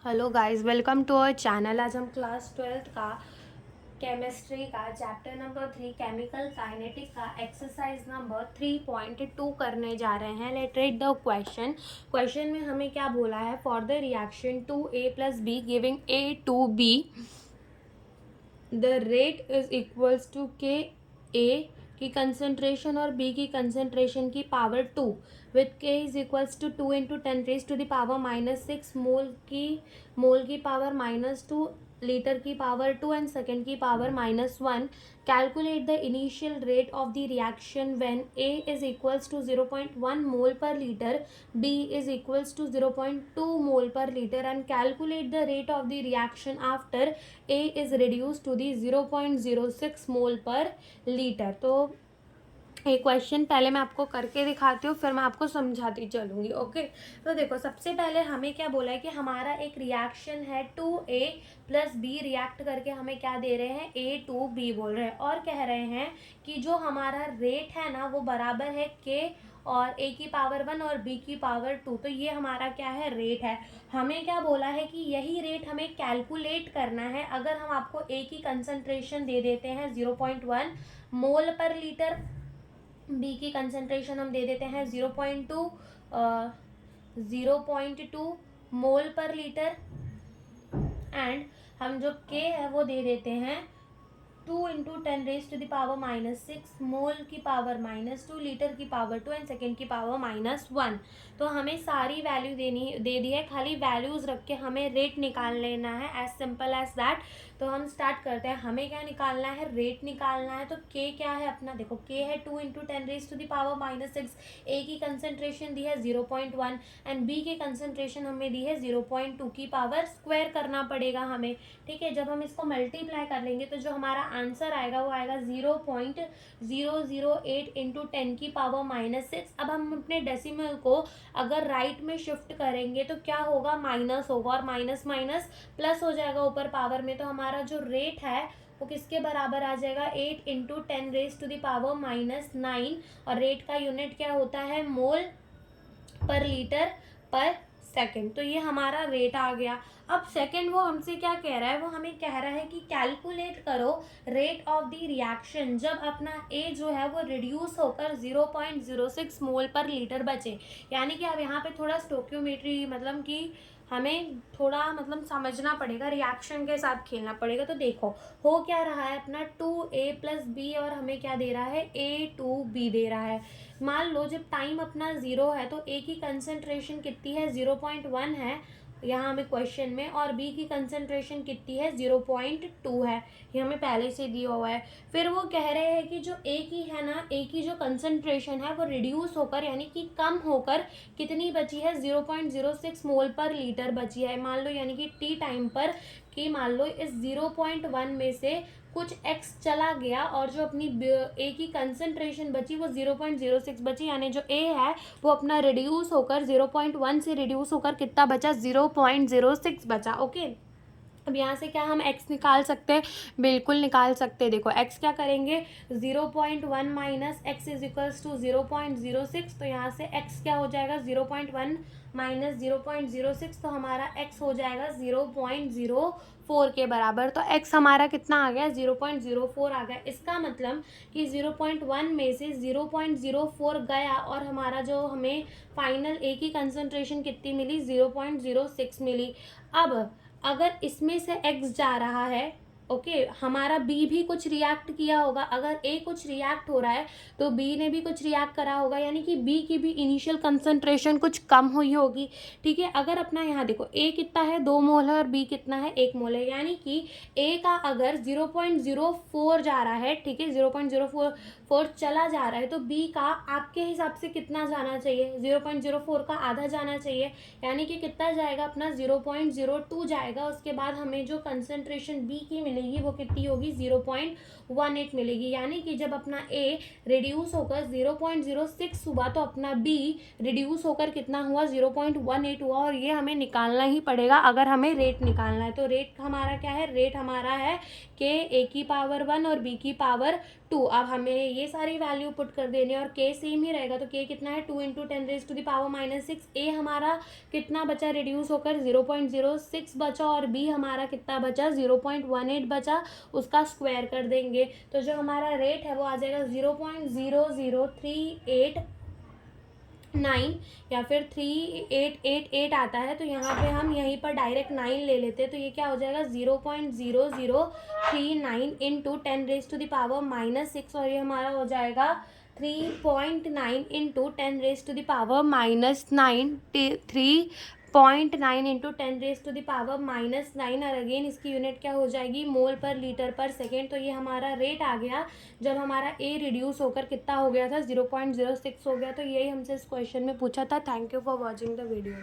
Hello guys, welcome to our channel. आज हम class 12th का केमिस्ट्री का चैप्टर नंबर 3 केमिकल काइनेटिक का एक्सरसाइज नंबर 3.2 करने जा रहे हैं। लेट रीड द क्वेश्चन में हमें क्या बोला है। For the reaction 2A+B giving A2B the rate is equals to k A की कंसंट्रेशन और बी की कंसंट्रेशन की power 2 with k is equals to 2 into 10⁻⁻⁶ mole की पावर -2 लीटर की पावर 2 एंड सेकेंड की power -1। Calculate the initial rate of the reaction when A is equals to 0.1 mole per litre, B is equals to 0.2 mole per liter and calculate the rate of the reaction after A is reduced to the 0.06 mole per liter। तो एक question पहले मैं आपको करके दिखाती हूँ, फिर मैं आपको समझाती चलूँगी। ओके, तो देखो सबसे पहले हमें क्या बोला है कि हमारा एक रिएक्शन है 2A+B रिएक्ट करके हमें क्या दे रहे हैं, A2B बोल रहे हैं और कह रहे हैं कि जो हमारा रेट है ना वो बराबर है K और A की पावर 1 और B की पावर 2। तो ये हमारा क्या है, रेट है। हमें क्या बोला है कि यही रेट हमें कैलकुलेट करना है। अगर हम आपको A की कंसंट्रेशन दे देते हैं 0.1 मोल पर लीटर, बी की कंसंट्रेशन हम दे देते हैं 0.2 मोल पर लीटर एंड हम जो के है वो दे देते हैं 2 इंटू 10⁻⁻⁶ मोल की पावर -2 लीटर की पावर 2 एंड सेकेंड की पावर -1। तो हमें सारी वैल्यू दे दी है, खाली वैल्यूज रख के हमें रेट निकाल लेना है। As simple as that. तो हम स्टार्ट करते हैं। हमें क्या निकालना है, रेट निकालना है। तो के क्या है अपना, देखो के है 2 इंटू 10⁻⁻⁶। ए की कंसंट्रेशन दी है 0.1 एंड बी की कंसंट्रेशन हमें दी है 0.2 की पावर स्क्वायर करना पड़ेगा हमें। ठीक है, जब हम इसको मल्टीप्लाई कर लेंगे तो जो हमारा आंसर आएगा वो आएगा 0.008 इंटू 10 की पावर -6। अब हम अपने डेसिमल को अगर राइट में शिफ्ट करेंगे तो क्या होगा, माइनस होगा और माइनस माइनस प्लस हो जाएगा ऊपर पावर में। तो हमारा जो रेट है वो किसके बराबर आ जाएगा, 8 इंटू 10⁻⁹ और रेट का यूनिट क्या होता है, मोल पर लीटर पर सेकेंड। तो ये हमारा रेट आ गया। अब सेकेंड वो हमसे क्या कह रहा है, वो हमें कह रहा है कि कैलकुलेट करो रेट ऑफ द रिएक्शन जब अपना ए जो है वो रिड्यूस होकर 0.06 मोल पर लीटर बचे। यानी कि अब यहाँ पे थोड़ा स्टोक्योमेट्री मतलब कि हमें थोड़ा समझना पड़ेगा, रिएक्शन के साथ खेलना पड़ेगा। तो देखो हो क्या रहा है, अपना 2A+B और हमें क्या दे रहा है, A2B दे रहा है। मान लो जब टाइम अपना 0 है तो A की कंसंट्रेशन कितनी है, 0.1 है यहाँ हमें क्वेश्चन में, और B की कंसंट्रेशन कितनी है, 0.2 है। ये हमें पहले से दिया हुआ है। फिर वो कह रहे हैं कि जो A की है ना, A की जो कंसंट्रेशन है वो रिड्यूस होकर यानी कि कम होकर कितनी बची है, 0.06 मोल पर लीटर बची है। मान लो यानी कि T टाइम पर कि मान लो इस 0.1 में से कुछ x चला गया और जो अपनी A की कंसंट्रेशन बची वो 0.06 बची, यानी जो A है वो अपना रिड्यूस होकर 0.1 से रिड्यूस होकर कितना बचा, 0.06 बचा। ओके, अब यहाँ से क्या हम x निकाल सकते हैं, बिल्कुल निकाल सकते हैं। देखो x क्या करेंगे, 0.1 minus x is equals to 0.06। तो यहाँ से x क्या हो जाएगा, 0.1 माइनस 0.06। तो हमारा x हो जाएगा 0.04 के बराबर। तो x हमारा कितना आ गया, 0.04 आ गया। इसका मतलब कि 0.1 में से 0.04 गया और हमारा जो हमें फाइनल A की कंसंट्रेशन कितनी मिली, 0.06 मिली। अब अगर इसमें से x जा रहा है, ओके, हमारा B भी कुछ रिएक्ट किया होगा। अगर A कुछ रिएक्ट हो रहा है तो B ने भी कुछ रिएक्ट करा होगा, यानी कि B की भी इनिशियल कंसंट्रेशन कुछ कम हुई होगी। ठीक है, अगर अपना यहाँ देखो A कितना है, 2 मोल है और B कितना है, 1 मोल है। यानी कि A का अगर 0.04 जा रहा है, ठीक है, 0.04 चला जा रहा है तो B का आपके हिसाब से कितना जाना चाहिए, 0.04 का आधा जाना चाहिए। यानी कि कितना जाएगा अपना, 0.02 जाएगा। उसके बाद हमें जो कंसंट्रेशन B की मिलेगी वो कितनी होगी, 0.18 मिलेगी। यानी कि जब अपना A रिड्यूस होकर 0.06 हुआ तो अपना B रिड्यूस होकर कितना हुआ, 0.18 हुआ। और ये हमें निकालना ही पड़ेगा अगर हमें रेट निकालना है। तो रेट हमारा क्या है, रेट हमारा है कि A की पावर 1 और B की पावर 2। अब हमें ये सारी वैल्यू पुट कर देनी है और के सेम ही रहेगा। तो के कितना है 2 × 10⁻⁻⁶। ए हमारा कितना बचा रिड्यूस होकर 0.06 बचा और बी हमारा कितना बचा 0.18 बचा, उसका स्क्वायर कर देंगे। तो जो हमारा रेट है वो आ जाएगा 0.00389 या फिर 3888 आता है। तो यहाँ पे हम यहीं पर डायरेक्ट 9 ले लेते हैं। तो ये क्या हो जाएगा 0.0039 × 10⁻⁻6 और ये हमारा हो जाएगा 3.9 × 10⁻⁻9 3.9 × 10⁻⁻9 और अगेन इसकी यूनिट क्या हो जाएगी मोल पर लीटर पर सेकेंड। तो ये हमारा रेट आ गया जब हमारा ए रिड्यूस होकर कितना हो गया था 0.06 हो गया। तो यही हमसे इस क्वेश्चन में पूछा था। Thank you for watching the video.